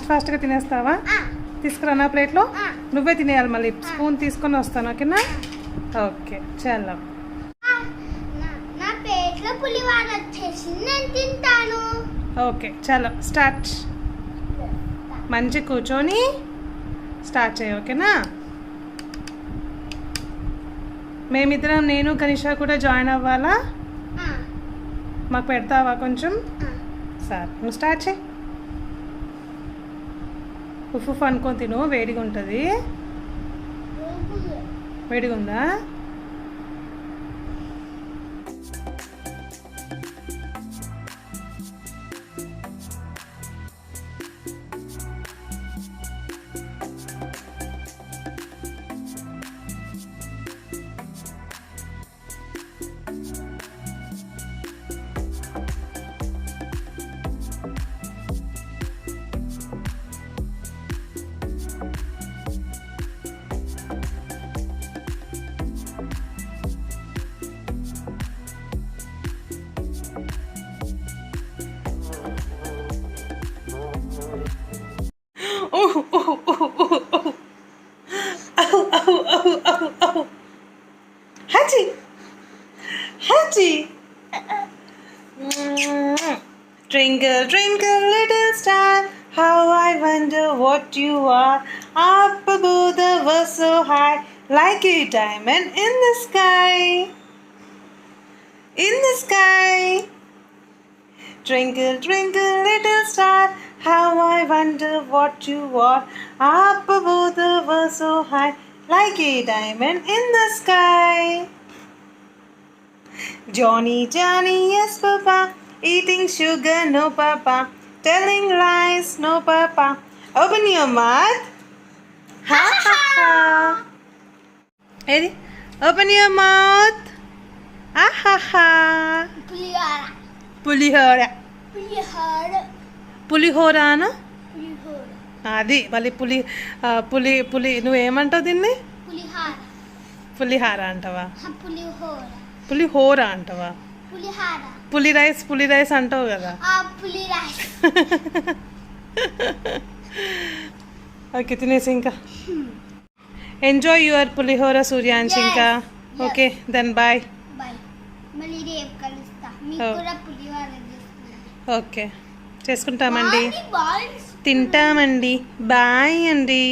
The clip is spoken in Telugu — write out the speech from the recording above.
ఫాస్ట్గా తినేస్తావా? తీసుకురా నా ప్లేట్లో. నువ్వే తినేయాలి, మళ్ళీ స్పూన్ తీసుకొని వస్తాను. ఓకేనా? ఓకే చాలా. నా ప్లేట్లో పులిహోర వచ్చేసి నేను తింటాను. ఓకే చాలా, స్టార్ట్. మంచి కూర్చొని స్టార్ట్ చేయి. ఓకేనా? మేమిద్దరం, నేను కనిషా కూడా జాయిన్ అవ్వాలా? మాకు పెడతావా కొంచెం? సరే, నువ్వు స్టార్ట్ చేయి. ఉఫ్ అనుకొని తిను, వేడిగా ఉంటుంది. వేడిగా ఉందా? Hachi! Hachi! Twinkle, twinkle, little star, how I wonder what you are. Up above the world so high, like a diamond in the sky. In the sky. Twinkle, twinkle, little star, how I wonder what you are. Up above the world so high, like a diamond in the sky. Johnny, Johnny, yes papa, eating sugar, no papa, telling lies, no papa. Open your mouth. Ha ha ha. Eddie, open your mouth. Ah ha ha. పులిహోర. పులిహోర. పులిహోర. పులిహోరానా? పులిహోర. అది మళ్ళీ పులి పులి నువ్వేమంటావు దీన్ని? పులిహోర. పులిహార అంటావా? పులిహోర. పులిహోర అంటావా? పులిహోర. పులి రైస్ అంటావు కదా. పులి రైస్. ఓకే, తినేసి ఇంకా ఎంజాయ్ యువర్ పులిహోర సూర్యాంశ్. ఇంకా ఓకే, దెన్ బాయ్. బాయ్, మళ్ళీ రేపు కలుస్తా. మీకు కూడా పులిహోర చేస్తాను. ఓకే, చేసుకుంటామండి, తింటామండి. బాయ్ అండి.